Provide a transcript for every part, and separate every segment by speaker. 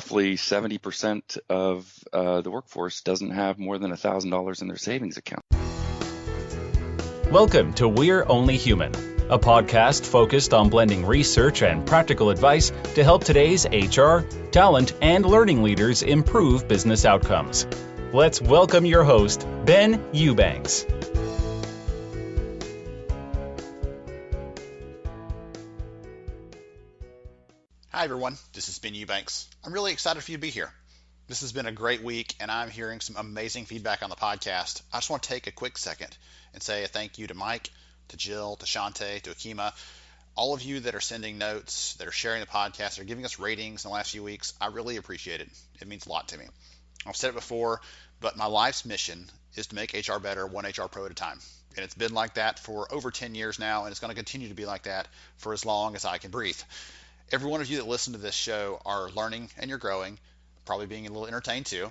Speaker 1: roughly 70% of the workforce doesn't have more than $1,000 in their savings account.
Speaker 2: Welcome to We're Only Human, a podcast focused on blending research and practical advice to help today's HR, talent, and learning leaders improve business outcomes. Let's welcome your host, Ben Eubanks.
Speaker 3: Hi everyone, this is Ben Eubanks. I'm really excited for you to be here. This has been a great week and I'm hearing some amazing feedback on the podcast. I just want to take a quick second and say a thank you to Mike, to Jill, to Shante, to Akima, all of you that are sending notes, that are sharing the podcast, that are giving us ratings in the last few weeks. I really appreciate it. It means a lot to me. I've said it before, but my life's mission is to make HR better, one HR pro at a time. And it's been like that for over 10 years now, and it's going to continue to be like that for as long as I can breathe. Every one of you that listen to this show are learning and you're growing, probably being a little entertained too.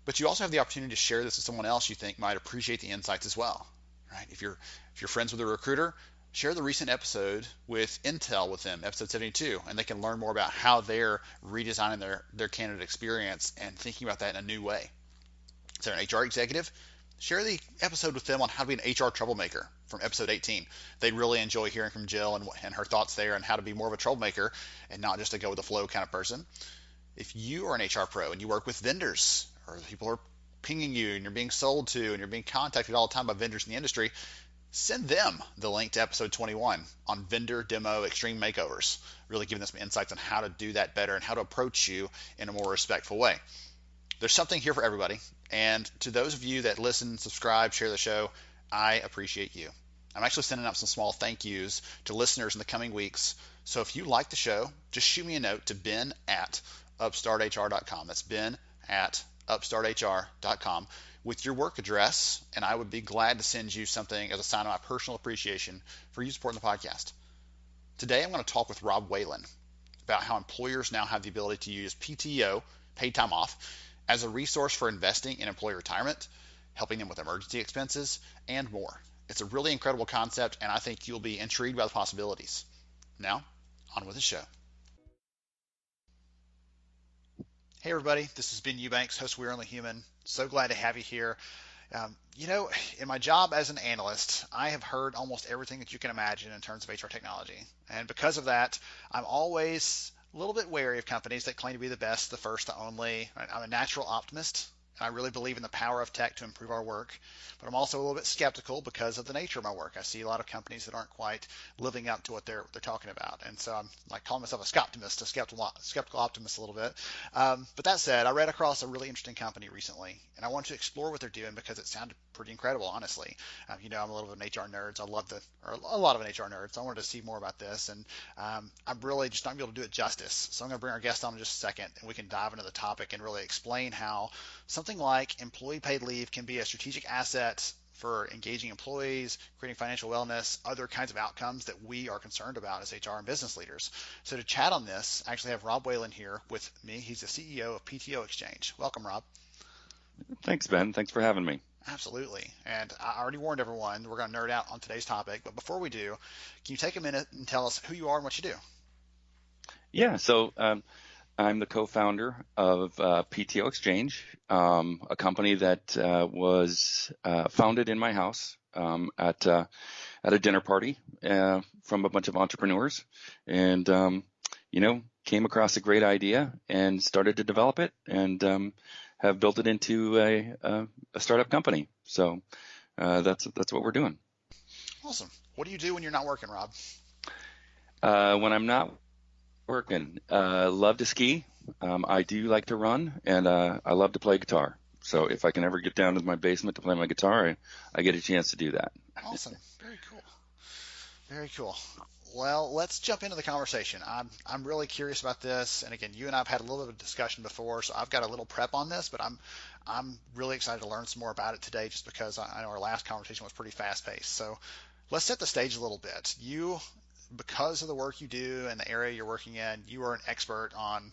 Speaker 3: But you also have the opportunity to share this with someone else you think might appreciate the insights as well. Right? If you're friends with a recruiter, share the recent episode with Intel with them, episode 72, and they can learn more about how they're redesigning their candidate experience and thinking about that in a new way. If they're an HR executive, share the episode with them on how to be an HR troublemaker from episode 18. They'd really enjoy hearing from Jill and her thoughts there and how to be more of a troublemaker and not just a go with the flow kind of person. If you are an HR pro and you work with vendors or people are pinging you and you're being sold to and you're being contacted all the time by vendors in the industry, send them the link to episode 21 on vendor demo extreme makeovers, really giving them some insights on how to do that better and how to approach you in a more respectful way. There's something here for everybody. And to those of you that listen, subscribe, share the show, I appreciate you. I'm actually sending out some small thank yous to listeners in the coming weeks. So if you like the show, just shoot me a note to ben@upstarthr.com. That's ben@upstarthr.com with your work address, and I would be glad to send you something as a sign of my personal appreciation for you supporting the podcast. Today I'm going to talk with Rob Whalen about how employers now have the ability to use PTO, paid time off, as a resource for investing in employee retirement, helping them with emergency expenses, and more. It's a really incredible concept, and I think you'll be intrigued by the possibilities. Now, on with the show. Hey everybody, this is Ben Eubanks, host of We're Only Human. So glad to have you here. In my job as an analyst, I have heard almost everything that you can imagine in terms of HR technology. And because of that, I'm always a little bit wary of companies that claim to be the best, the first, the only. I'm a natural optimist. I really believe in the power of tech to improve our work, but I'm also a little bit skeptical because of the nature of my work. I see a lot of companies that aren't quite living up to what they're talking about, and so I'm like calling myself a skeptical optimist a little bit. But that said, I read across a really interesting company recently, and I wanted to explore what they're doing because it sounded pretty incredible, honestly. I'm a little bit of an HR nerd, so a lot of an HR nerd, so I wanted to see more about this, and I'm really just not going to be able to do it justice. So I'm going to bring our guest on in just a second, and we can dive into the topic and really explain how something like employee paid leave can be a strategic asset for engaging employees, creating financial wellness, other kinds of outcomes that we are concerned about as HR and business leaders. So to chat on this, I actually have Rob Whalen here with me. He's the CEO of PTO Exchange. Welcome, Rob.
Speaker 1: Thanks, Ben. Thanks for having me.
Speaker 3: Absolutely. And I already warned everyone we're going to nerd out on today's topic. But before we do, can you take a minute and tell us who you are and what you do?
Speaker 1: Yeah, so I'm the co-founder of PTO Exchange, a company that was founded in my house at a dinner party from a bunch of entrepreneurs, and came across a great idea and started to develop it, and have built it into a startup company. So that's what we're doing.
Speaker 3: Awesome. What do you do when you're not working, Rob?
Speaker 1: When I'm not working, love to ski. I do like to run, and I love to play guitar. So if I can ever get down to my basement to play my guitar, I get a chance to do that.
Speaker 3: Awesome. Very cool. Very cool. Well, let's jump into the conversation. I'm really curious about this, and again, you and I have had a little bit of discussion before, so I've got a little prep on this, but I'm really excited to learn some more about it today, just because I know our last conversation was pretty fast-paced. So let's set the stage a little bit. You, because of the work you do and the area you're working in, you are an expert on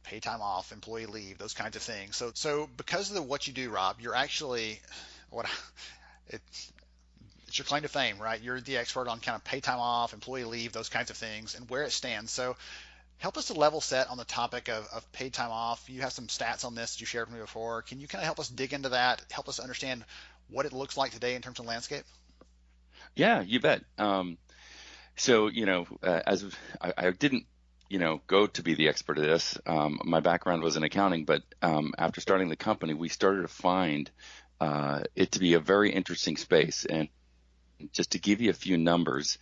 Speaker 3: paid time off, employee leave, those kinds of things. So because of what you do, Rob, you're actually it's your claim to fame, right? You're the expert on kind of paid time off, employee leave, those kinds of things, and where it stands. So Help us to level set on the topic of paid time off. You have some stats on this that you shared with me before. Can you kind of help us dig into that, help us understand what it looks like today in terms of landscape?
Speaker 1: Yeah, you bet. So, as I didn't, go to be the expert of this. My background was in accounting, but after starting the company, we started to find it to be a very interesting space. And just to give you a few numbers,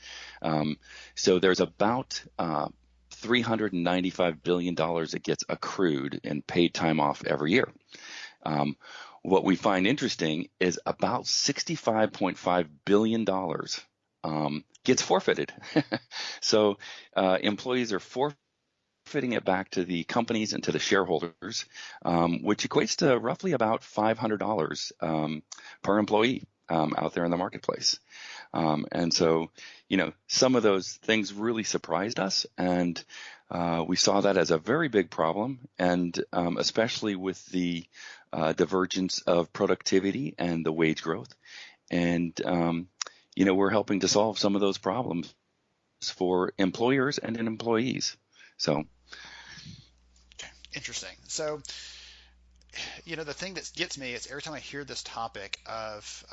Speaker 1: so there's about $395 billion that gets accrued in paid time off every year. What we find interesting is about $65.5 billion gets forfeited. So employees are forfeiting it back to the companies and to the shareholders, which equates to roughly about $500 per employee out there in the marketplace. And so, some of those things really surprised us, and we saw that as a very big problem, and especially with the divergence of productivity and the wage growth. And, we're helping to solve some of those problems for employers and employees. So,
Speaker 3: Okay, interesting. So, the thing that gets me is every time I hear this topic of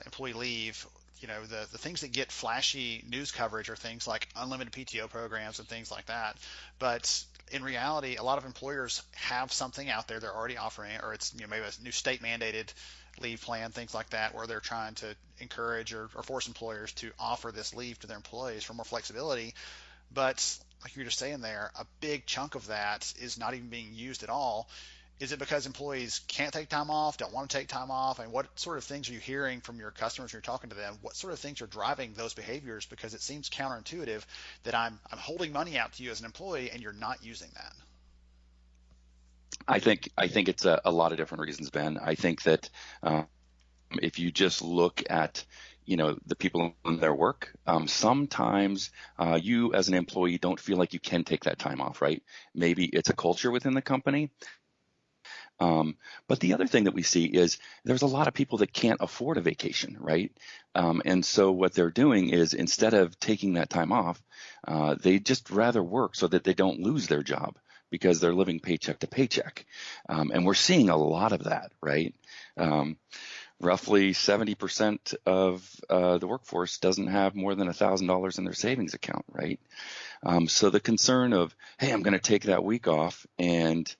Speaker 3: employee leave, the things that get flashy news coverage are things like unlimited PTO programs and things like that. But in reality, a lot of employers have something out there they're already offering, or it's maybe a new state mandated leave plan, things like that, where they're trying to encourage or force employers to offer this leave to their employees for more flexibility. But like you were just saying there, a big chunk of that is not even being used at all. Is it because employees can't take time off, don't want to take time off? And what sort of things are you hearing from your customers when you're talking to them? What sort of things are driving those behaviors? Because it seems counterintuitive that I'm holding money out to you as an employee and you're not using that.
Speaker 1: I think it's a lot of different reasons, Ben. I think that if you just look at the people in their work, sometimes you as an employee don't feel like you can take that time off, right? Maybe it's a culture within the company. But the other thing that we see is there's a lot of people that can't afford a vacation, right? And so what they're doing is instead of taking that time off, they just rather work so that they don't lose their job because they're living paycheck to paycheck. And we're seeing a lot of that, right? Roughly 70% of the workforce doesn't have more than $1,000 in their savings account, right? So the concern of, hey, I'm going to take that week off and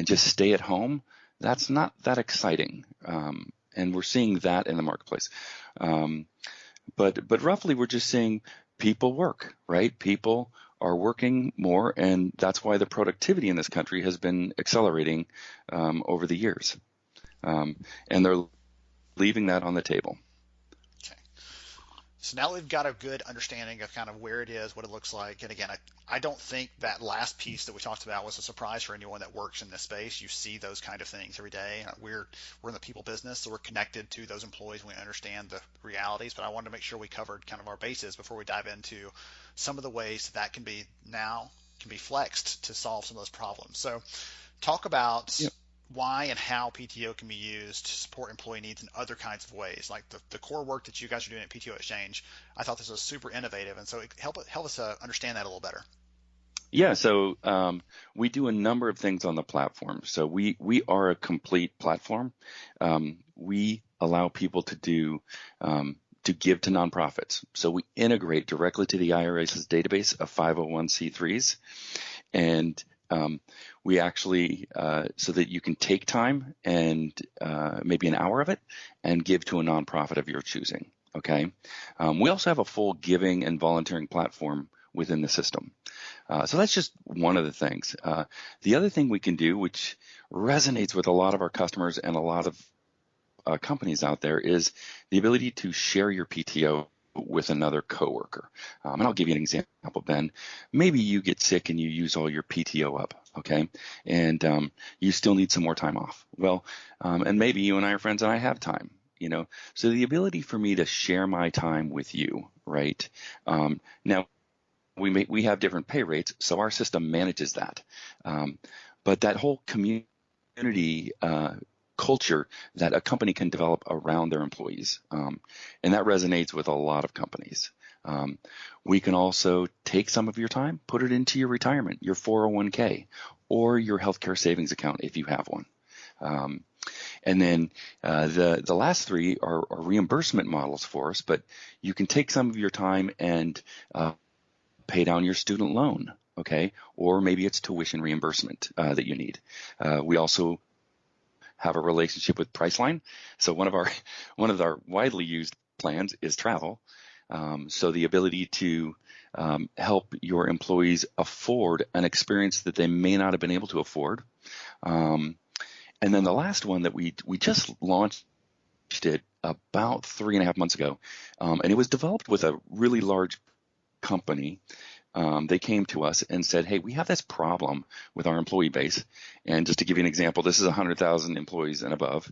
Speaker 1: just stay at home, that's not that exciting. And we're seeing that in the marketplace. But roughly we're just seeing people work, right? People are working more, and that's why the productivity in this country has been accelerating over the years. And they're leaving that on the table.
Speaker 3: Okay. So now we've got a good understanding of kind of where it is, what it looks like. And again, I don't think that last piece that we talked about was a surprise for anyone that works in this space. You see those kind of things every day. We're in the people business, so we're connected to those employees. We understand the realities, but I wanted to make sure we covered kind of our bases before we dive into some of the ways that can be flexed to solve some of those problems. So talk about why and how PTO can be used to support employee needs in other kinds of ways, like the core work that you guys are doing at PTO Exchange. I thought this was super innovative, and so help us understand that a little better.
Speaker 1: Yeah, so we do a number of things on the platform. So we are a complete platform. We allow people to give to nonprofits. So we integrate directly to the IRS's database of 501c3s, and we actually, so that you can take time and maybe an hour of it and give to a nonprofit of your choosing. Okay. We also have a full giving and volunteering platform within the system. So that's just one of the things. The other thing we can do, which resonates with a lot of our customers and a lot of companies out there, is the ability to share your PTO with another coworker. And I'll give you an example, Ben. Maybe you get sick and you use all your PTO up, okay? And you still need some more time off. Well, and maybe you and I are friends and I have time, So the ability for me to share my time with you, right? Now, we have different pay rates, so our system manages that. But that whole community culture that a company can develop around their employees. And that resonates with a lot of companies. We can also take some of your time, put it into your retirement, your 401k, or your healthcare savings account if you have one. And then the last three are reimbursement models for us, but you can take some of your time and pay down your student loan, okay? Or maybe it's tuition reimbursement that you need. We also have a relationship with Priceline. So one of our widely used plans is travel. So the ability to help your employees afford an experience that they may not have been able to afford. And then the last one that we just launched it about 3.5 months ago, and it was developed with a really large company. They came to us and said, hey, we have this problem with our employee base. And just to give you an example, this is a 100,000 employees and above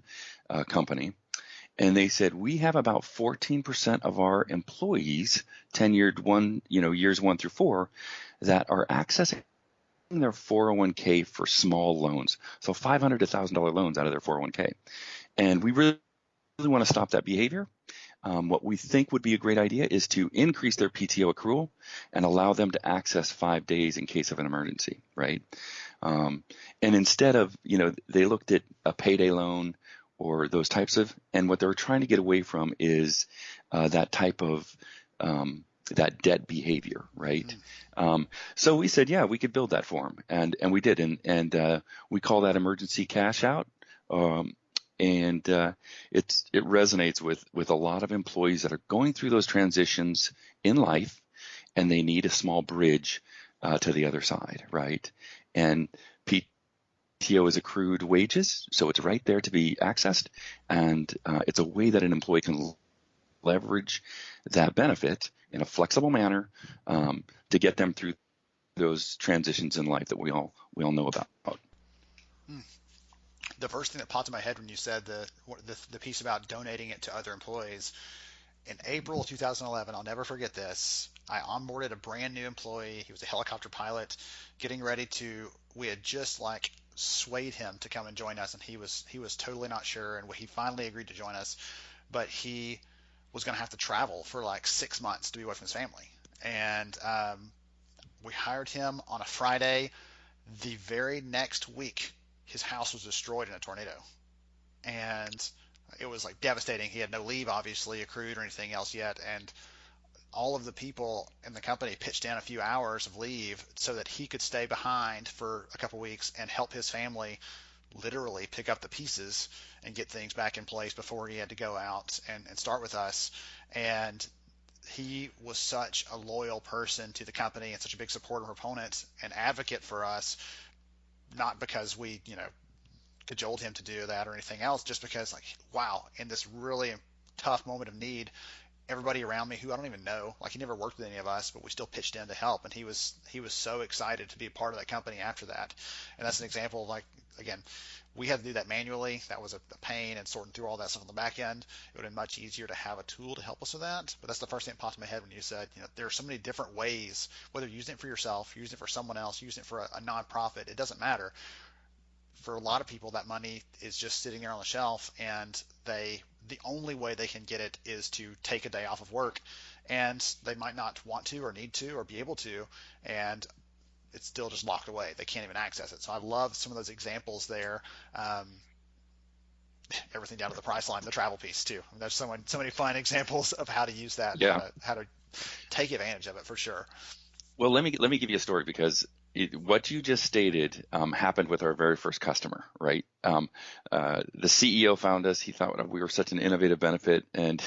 Speaker 1: company. And they said, we have about 14% of our employees, tenured years 1 through 4, that are accessing their 401k for small loans. So $500 to $1,000 loans out of their 401k. And we really want to stop that behavior. What we think would be a great idea is to increase their PTO accrual and allow them to access 5 days in case of an emergency, right? And instead of, they looked at a payday loan or those types of, and what they're trying to get away from is that type of that debt behavior, right? So we said, yeah, we could build that for them, and we did, and we call that emergency cash out. And it resonates with a lot of employees that are going through those transitions in life, and they need a small bridge to the other side, right? And PTO is accrued wages, so it's right there to be accessed, and it's a way that an employee can leverage that benefit in a flexible manner to get them through those transitions in life that we all know about.
Speaker 3: The first thing that popped in my head when you said the piece about donating it to other employees, in April 2011, I'll never forget this. I onboarded a brand new employee. He was a helicopter pilot, we had just swayed him to come and join us, and he was totally not sure, and he finally agreed to join us, but he was going to have to travel for 6 months to be away from his family. And we hired him on a Friday. The very next week, his house was destroyed in a tornado, and it was devastating. He had no leave, obviously, accrued or anything else yet, and all of the people in the company pitched in a few hours of leave so that he could stay behind for a couple weeks and help his family literally pick up the pieces and get things back in place before he had to go out and start with us. And he was such a loyal person to the company and such a big supporter and proponent and advocate for us, not because we, cajoled him to do that or anything else, just because wow, in this really tough moment of need, everybody around me who I don't even know, he never worked with any of us, but we still pitched in to help. And he was so excited to be a part of that company after that. And that's an example of again, we had to do that manually. That was a pain, and sorting through all that stuff on the back end. It would have been much easier to have a tool to help us with that. But that's the first thing that popped in my head when you said, there are so many different ways, whether you're using it for yourself, using it for someone else, using it for a nonprofit, it doesn't matter. For a lot of people, that money is just sitting there on the shelf, and the only way they can get it is to take a day off of work, and they might not want to or need to or be able to, and it's still just locked away. They can't even access it. So I love some of those examples there. Everything down to the price line, the travel piece too. There's so many fun examples of how to use that, how to take advantage of it for sure.
Speaker 1: Well, let me give you a story, because what you just stated happened with our very first customer, right? The CEO found us. He thought we were such an innovative benefit, and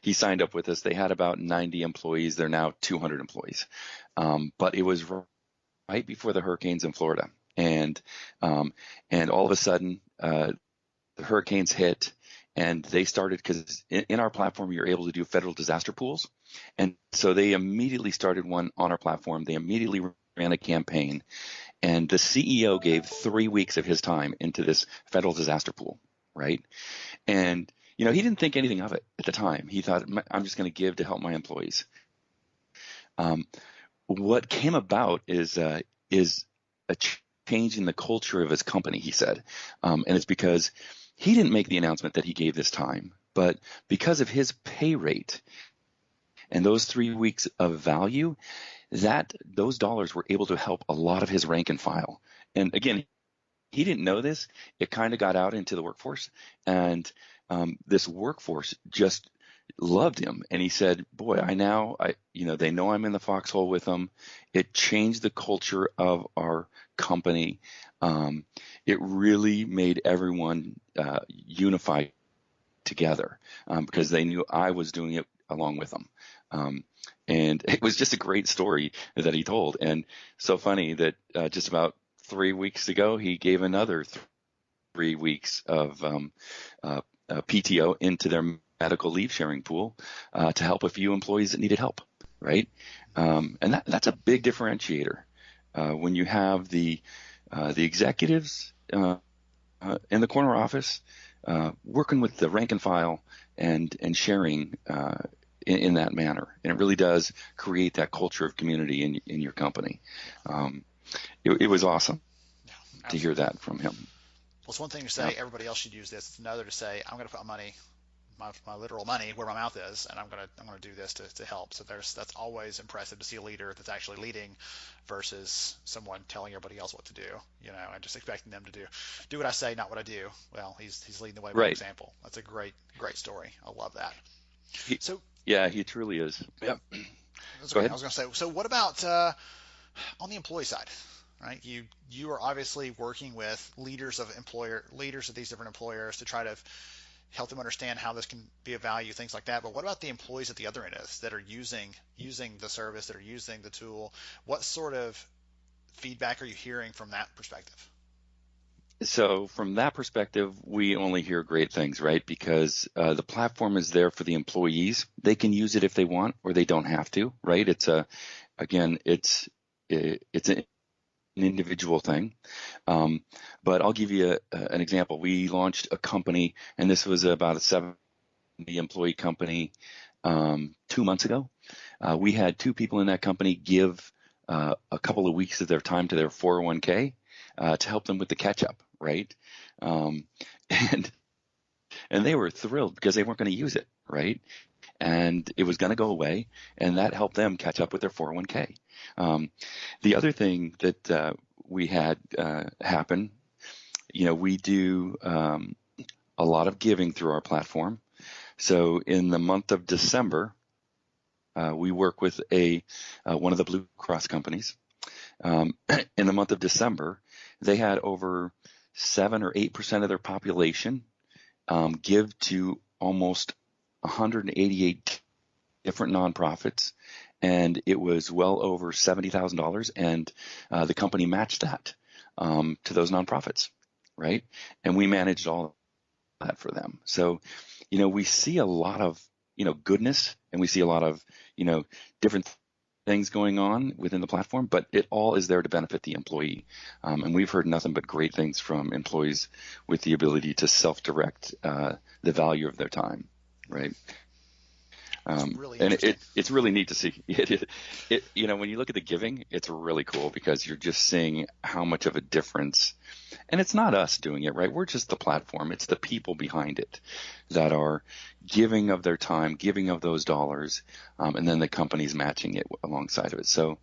Speaker 1: he signed up with us. They had about 90 employees. They're now 200 employees. But it was right before the hurricanes in Florida, and all of a sudden the hurricanes hit, and they started, because in our platform you're able to do federal disaster pools, and so they immediately started one on our platform. They immediately ran a campaign, and the CEO gave 3 weeks of his time into this federal disaster pool, right? And he didn't think anything of it at the time. He thought, I'm just going to give to help my employees. What came about is a change in the culture of his company, he said, and it's because he didn't make the announcement that he gave this time, but because of his pay rate And those 3 weeks of value, those dollars were able to help a lot of his rank and file. And again, he didn't know this. It kind of got out into the workforce, and this workforce just loved him. And he said, boy, they know I'm in the foxhole with them. It changed the culture of our company. It really made everyone unified together because they knew I was doing it along with them. And it was just a great story that he told. And so funny that just about 3 weeks ago, he gave another 3 weeks of PTO into their medical leave sharing pool to help a few employees that needed help, right? And that's a big differentiator when you have the executives in the corner office working with the rank and file and sharing in that manner. And it really does create that culture of community in your company. It was awesome to hear that from him.
Speaker 3: Well, it's one thing to say everybody else should use this. It's another to say I'm going to put my literal money where my mouth is, and I'm going to do this to help. So that's always impressive to see a leader that's actually leading versus someone telling everybody else what to do, and just expecting them to do what I say, not what I do. Well, he's leading the way by example. That's a great story. I love that.
Speaker 1: He truly is. Yep.
Speaker 3: Go ahead. I was going to say, so what about on the employee side? Right, you are obviously working with leaders of these different employers to try to help them understand how this can be of value, things like that. But what about the employees at the other end of this that are using the service, that are using the tool? What sort of feedback are you hearing from that perspective?
Speaker 1: So from that perspective, we only hear great things, right? Because the platform is there for the employees. They can use it if they want, or they don't have to, right? It's an individual thing. But I'll give you an example. We launched a company, and this was about a 70 employee company 2 months ago. We had 2 people in that company give a couple of weeks of their time to their 401k to help them with the catch up, right? And they were thrilled because they weren't going to use it, right? And it was going to go away, and that helped them catch up with their 401k. The other thing that we had happen, we do a lot of giving through our platform. So in the month of December, we work with one of the Blue Cross companies. In the month of December, they had over 7 or 8% of their population give to almost 188 different nonprofits, and it was well over $70,000, and the company matched that to those nonprofits, right? And we managed all of that for them. So, we see a lot of, goodness, and we see a lot of, different things going on within the platform, but it all is there to benefit the employee. And we've heard nothing but great things from employees with the ability to self-direct the value of their time, right? It's really neat to see. When you look at the giving, it's really cool because you're just seeing how much of a difference. And it's not us doing it, right? We're just the platform. It's the people behind it that are giving of their time, giving of those dollars, and then the company's matching it alongside of it. So,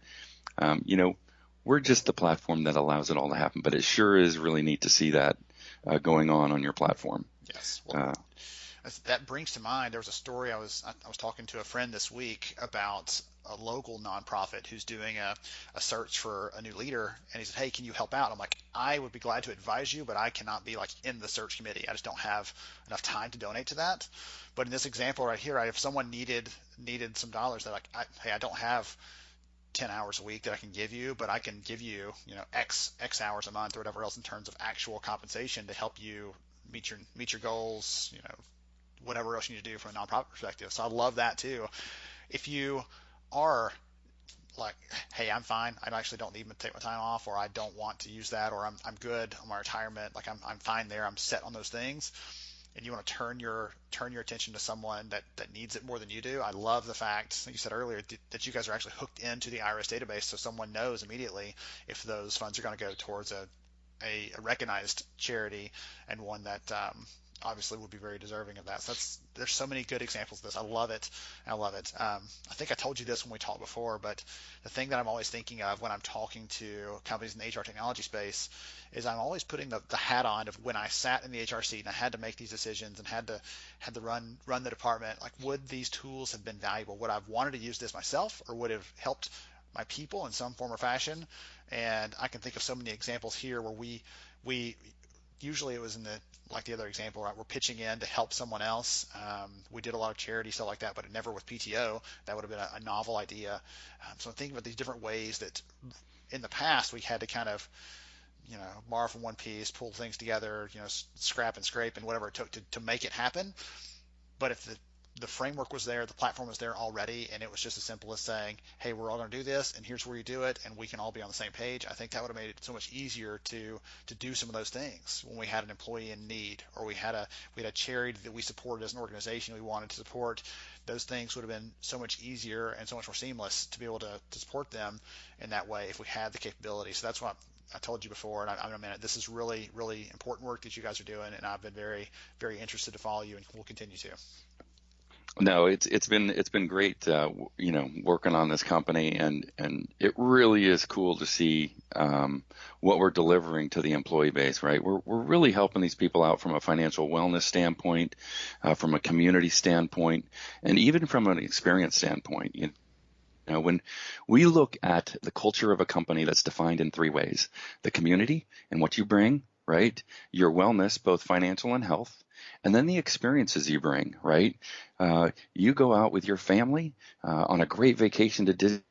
Speaker 1: we're just the platform that allows it all to happen. But it sure is really neat to see that going on your platform.
Speaker 3: Yes. Well, that brings to mind, there was a story, I was talking to a friend this week about a local nonprofit who's doing a search for a new leader, and he said, hey, can you help out? I'm like, I would be glad to advise you, but I cannot be in the search committee. I just don't have enough time to donate to that. But in this example right here, if someone needed some dollars, they're like, hey, I don't have 10 hours a week that I can give you, but I can give you, X hours a month or whatever else in terms of actual compensation to help you meet your goals, whatever else you need to do from a nonprofit perspective. So I love that too. If you are like, hey, I'm fine, I actually don't need to take my time off, or I don't want to use that, or I'm good on my retirement, like I'm fine there, I'm set on those things, and you want to turn your attention to someone that needs it more than you do. I love the fact, like you said earlier, that you guys are actually hooked into the IRS database, so someone knows immediately if those funds are going to go towards a recognized charity and one that obviously would be very deserving of that. So there's so many good examples of this. I love it. I love it. I think I told you this when we talked before, but the thing that I'm always thinking of when I'm talking to companies in the HR technology space is I'm always putting the hat on of when I sat in the HR seat and I had to make these decisions and had to run the department. Like, would these tools have been valuable? Would I have wanted to use this myself, or would it have helped my people in some form or fashion? And I can think of so many examples here where we usually it was in like the other example, right? We're pitching in to help someone else. We did a lot of charity stuff like that, but never with PTO. That would have been a novel idea. So I'm thinking about these different ways that in the past we had to kind of, borrow from one piece, pull things together, scrap and scrape and whatever it took to make it happen. But if the framework was there, the platform was there already, and it was just as simple as saying, hey, we're all going to do this, and here's where you do it, and we can all be on the same page, I think that would have made it so much easier to do some of those things when we had an employee in need, or we had a charity that we supported as an organization we wanted to support. Those things would have been so much easier and so much more seamless to be able to support them in that way if we had the capability. So that's what I told you before, and I mean, this is really, really important work that you guys are doing, and I've been very, very interested to follow you, and we'll continue to.
Speaker 1: No, it's been great, working on this company, and it really is cool to see what we're delivering to the employee base. Right, we're really helping these people out from a financial wellness standpoint, from a community standpoint, and even from an experience standpoint. When we look at the culture of a company that's defined in three ways: the community and what you bring, right? Your wellness, both financial and health. And then the experiences you bring, right? You go out with your family on a great vacation to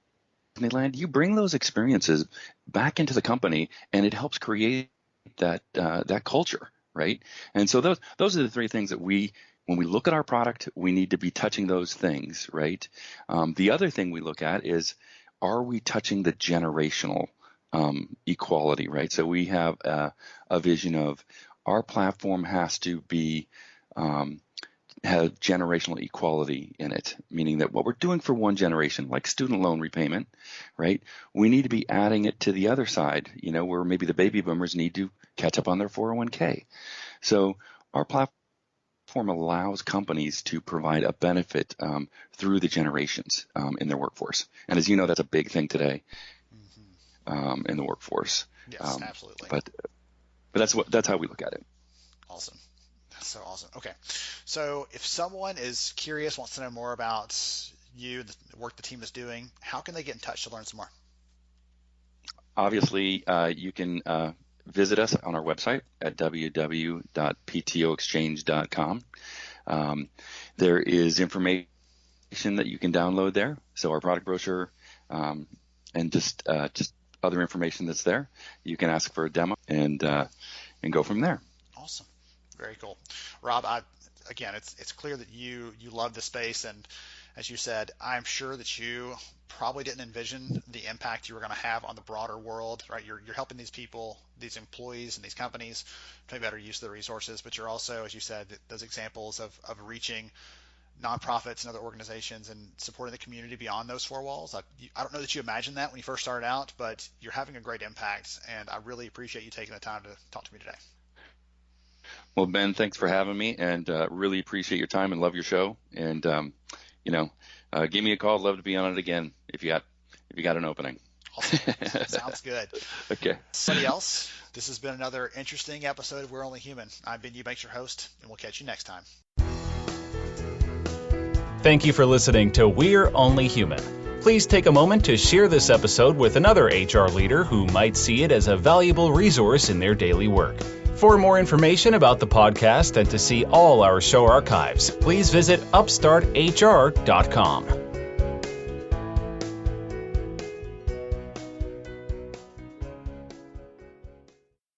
Speaker 1: Disneyland. You bring those experiences back into the company, and it helps create that culture, right? And so those are the three things that when we look at our product, we need to be touching those things, right? The other thing we look at is, are we touching the generational equality, right? So we have a vision of our platform has to be have generational equality in it, meaning that what we're doing for one generation, like student loan repayment, right? We need to be adding it to the other side, where maybe the baby boomers need to catch up on their 401k. So our platform allows companies to provide a benefit through the generations in their workforce. And as you know, that's a big thing today in the workforce.
Speaker 3: Yes, absolutely.
Speaker 1: But that's how we look at it.
Speaker 3: Awesome. That's so awesome. Okay. So if someone is curious, wants to know more about you, the work the team is doing, how can they get in touch to learn some more?
Speaker 1: Obviously, you can visit us on our website at www.ptoexchange.com. There is information that you can download there. So our product brochure and just other information that's there. You can ask for a demo and go from there.
Speaker 3: Awesome. Very cool. Rob, again, it's clear that you love the space, and as you said, I'm sure that you probably didn't envision the impact you were going to have on the broader world, right? You're helping these people, these employees and these companies to make better use of the resources, but you're also, as you said, those examples of reaching nonprofits and other organizations and supporting the community beyond those four walls. I don't know that you imagined that when you first started out, but you're having a great impact, and I really appreciate you taking the time to talk to me today.
Speaker 1: Well, Ben, thanks for having me, and really appreciate your time and love your show. And give me a call. I'd love to be on it again if you got an opening.
Speaker 3: Awesome. Sounds good.
Speaker 1: Okay.
Speaker 3: Somebody else, this has been another interesting episode of We're Only Human. I'm Ben Eubanks, your host, and we'll catch you next time.
Speaker 2: Thank you for listening to We're Only Human. Please take a moment to share this episode with another HR leader who might see it as a valuable resource in their daily work. For more information about the podcast and to see all our show archives, please visit upstarthr.com.